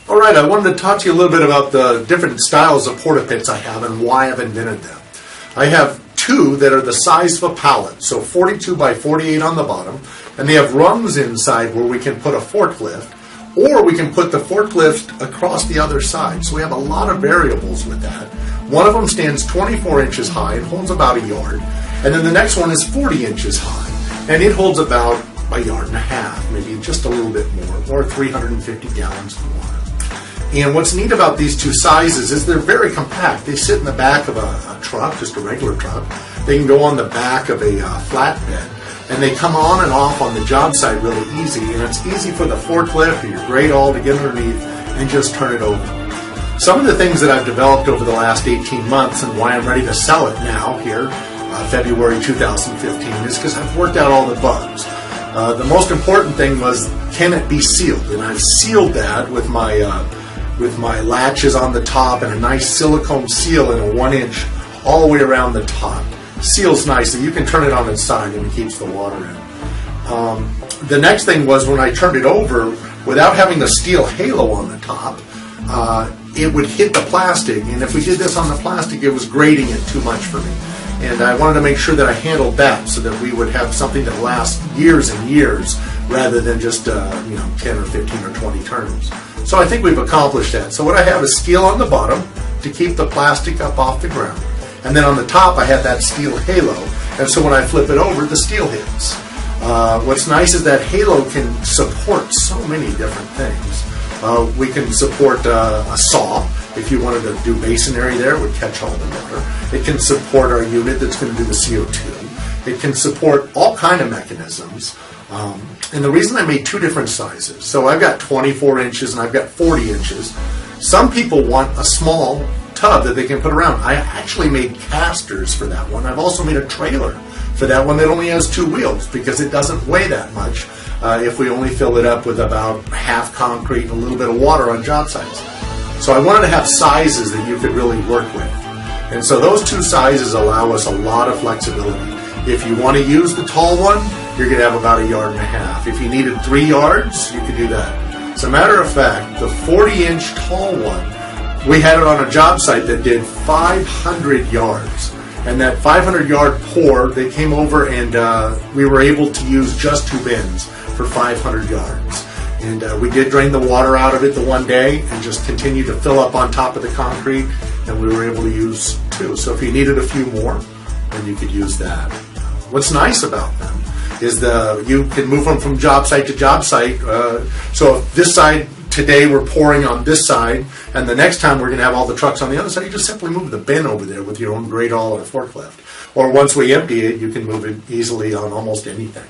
All right, I wanted to talk to you a little bit about the different styles of porta pits I have and why I've invented them. I have two that are the size of a pallet, so 42 by 48 on the bottom, and they have rungs inside where we can put a forklift, or we can put the forklift across the other side. So we have a lot of variables with that. One of them stands 24 inches high and holds about a yard, and then the next one is 40 inches high, and it holds about a yard and a half, maybe just a little bit more, or 350 gallons of water. And what's neat about these two sizes is they're very compact. They sit in the back of a truck, just a regular truck. They can go on the back of a flatbed, and they come on and off on the job site really easy. And it's easy for the forklift or your great all to get underneath and just turn it over. Some of the things that I've developed over the last 18 months and why I'm ready to sell it now here, February 2015, is because I've worked out all the bugs. The most important thing was, can it be sealed? And I've sealed that with my latches on the top and a nice silicone seal in a 1-inch all the way around the top. Seals nicely. You can turn it on its side and it keeps the water in. The next thing was when I turned it over, without having the steel halo on the top, it would hit the plastic, and if we did this on the plastic, it was grating it too much for me. And I wanted to make sure that I handled that so that we would have something that lasts years and years rather than just 10 or 15 or 20 turns. So I think we've accomplished that. So what I have is steel on the bottom to keep the plastic up off the ground. And then on the top I have that steel halo. And so when I flip it over, the steel hits. What's nice is that halo can support so many different things. We can support a saw. If you wanted to do masonry there, it would catch all the water. It can support our unit that's going to do the CO2. It can support all kind of mechanisms. And the reason I made two different sizes, so I've got 24 inches and I've got 40 inches. Some people want a small tub that they can put around. I actually made casters for that one. I've also made a trailer for that one that only has 2 wheels because it doesn't weigh that much if we only fill it up with about half concrete and a little bit of water on job sites. So I wanted to have sizes that you could really work with. And so those two sizes allow us a lot of flexibility. If you want to use the tall one, you're going to have about a yard and a half. If you needed 3 yards, you could do that. As a matter of fact, the 40-inch tall one, we had it on a job site that did 500 yards. And that 500-yard pour, they came over and we were able to use just 2 bins for 500 yards. And we did drain the water out of it the one day and just continued to fill up on top of the concrete, and we were able to use 2. So if you needed a few more, then you could use that. What's nice about them is you can move them from job site to job site. So if this side today we're pouring on this side, and the next time we're going to have all the trucks on the other side, you just simply move the bin over there with your own great all or forklift. Or once we empty it, you can move it easily on almost anything.